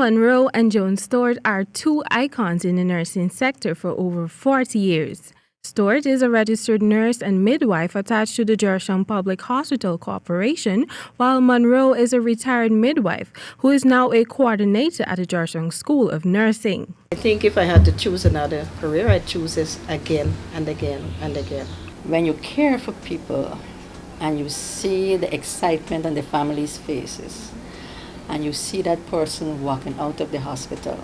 Monroe and Joan Stewart are two icons in the nursing sector for over 40 years. Stewart is a registered nurse and midwife attached to the Georgetown Public Hospital Corporation, while Monroe is a retired midwife who is now a coordinator at the Georgetown School of Nursing. I think if I had to choose another career, I'd choose this again and again and again. When you care for people and you see the excitement on the families' faces, and you see that person walking out of the hospital,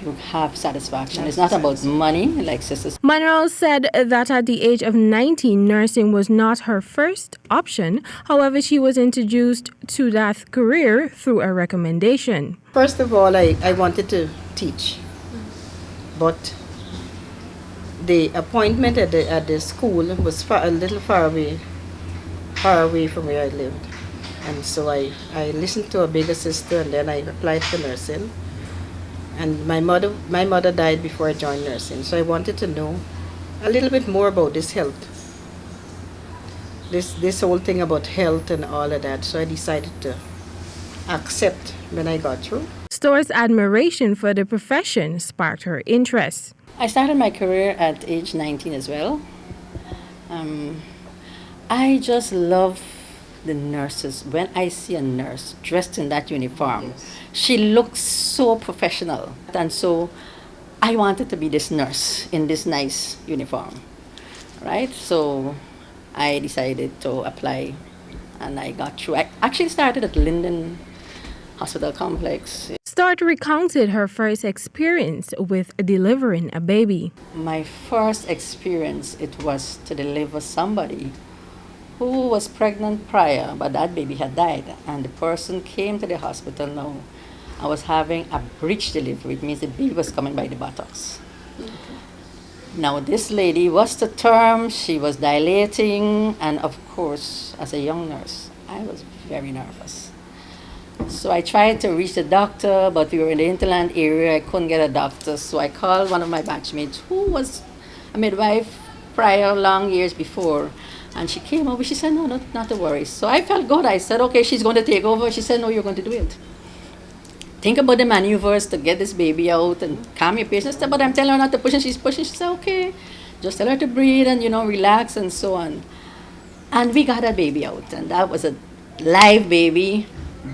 you have satisfaction. It's not about money, like sisters. Monroe said that at the age of 19, nursing was not her first option. However, she was introduced to that career through a recommendation. First of all, I wanted to teach, but the appointment at the school was a little far away from where I lived. And so I listened to a bigger sister, and then I applied for nursing. And my mother died before I joined nursing, so I wanted to know a little bit more about this health. This whole thing about health and all of that. So I decided to accept when I got through. Stewart's admiration for the profession sparked her interest. I started my career at age 19 as well. I just love the nurses. When I see a nurse dressed in that uniform, she looks so professional. And so I wanted to be this nurse in this nice uniform, right? So I decided to apply and I got through. I actually started at Linden Hospital Complex. Stewart recounted her first experience with delivering a baby. My first experience, it was to deliver somebody who was pregnant prior, but that baby had died. And the person came to the hospital now. I was having a breech delivery. It means the baby was coming by the buttocks. Now this lady was to term, she was dilating, and of course, as a young nurse, I was very nervous. So I tried to reach the doctor, but we were in the hinterland area, I couldn't get a doctor. So I called one of my batchmates who was a midwife prior, long years before. And she came over, she said, no, not to worry. So I felt good. I said, okay, she's going to take over. She said, no, you're going to do it. Think about the maneuvers to get this baby out and calm your patient. I said, but I'm telling her not to push, and she's pushing. She said, okay, just tell her to breathe and, relax and so on. And we got that baby out. And that was a live baby,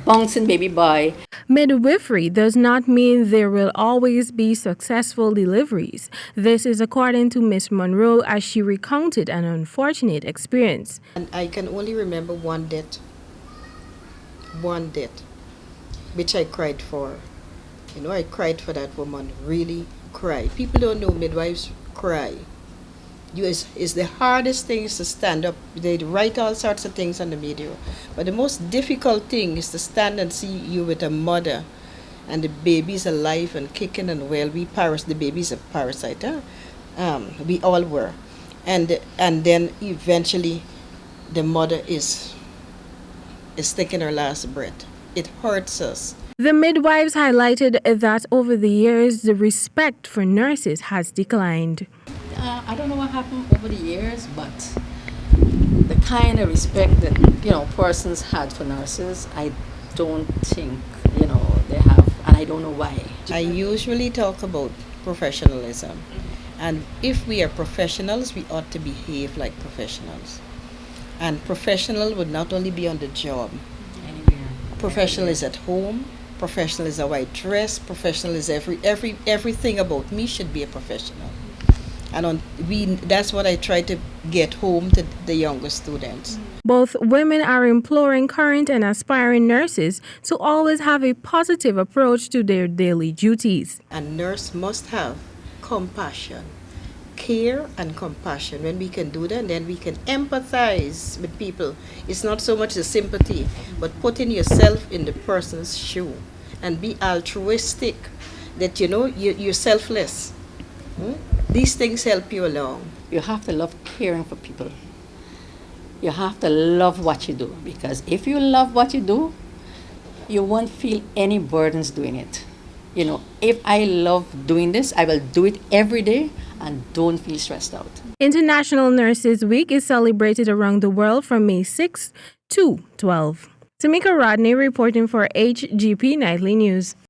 bouncing baby boy. Midwifery does not mean there will always be successful deliveries. This is according to Miss Monroe as she recounted an unfortunate experience. And I can only remember one death, which I cried for. I cried for that woman, really cried. People don't know midwives cry. It's the hardest thing is to stand up. They write all sorts of things on the media. But the most difficult thing is to stand and see you with a mother and the baby's alive and kicking and well. The baby's a parasite. We all were. And then eventually the mother is taking her last breath. It hurts us. The midwives highlighted that over the years, the respect for nurses has declined. I don't know what happened over the years, but the kind of respect that, persons had for nurses, I don't think, they have, and I don't know why. I usually talk about professionalism. And if we are professionals, we ought to behave like professionals. And professional would not only be on the job. Anywhere. Professional is at home. Professional is how I dress. Professional is everything about me should be a professional. And that's what I try to get home to the younger students. Both women are imploring current and aspiring nurses to always have a positive approach to their daily duties. A nurse must have compassion, care and compassion. When we can do that, then we can empathize with people. It's not so much the sympathy, but putting yourself in the person's shoe and be altruistic, that you're selfless. These things help you along. You have to love caring for people. You have to love what you do, because if you love what you do, you won't feel any burdens doing it. If I love doing this, I will do it every day and don't feel stressed out. International Nurses Week is celebrated around the world from May 6 to 12. Tamika Rodney reporting for HGP Nightly News.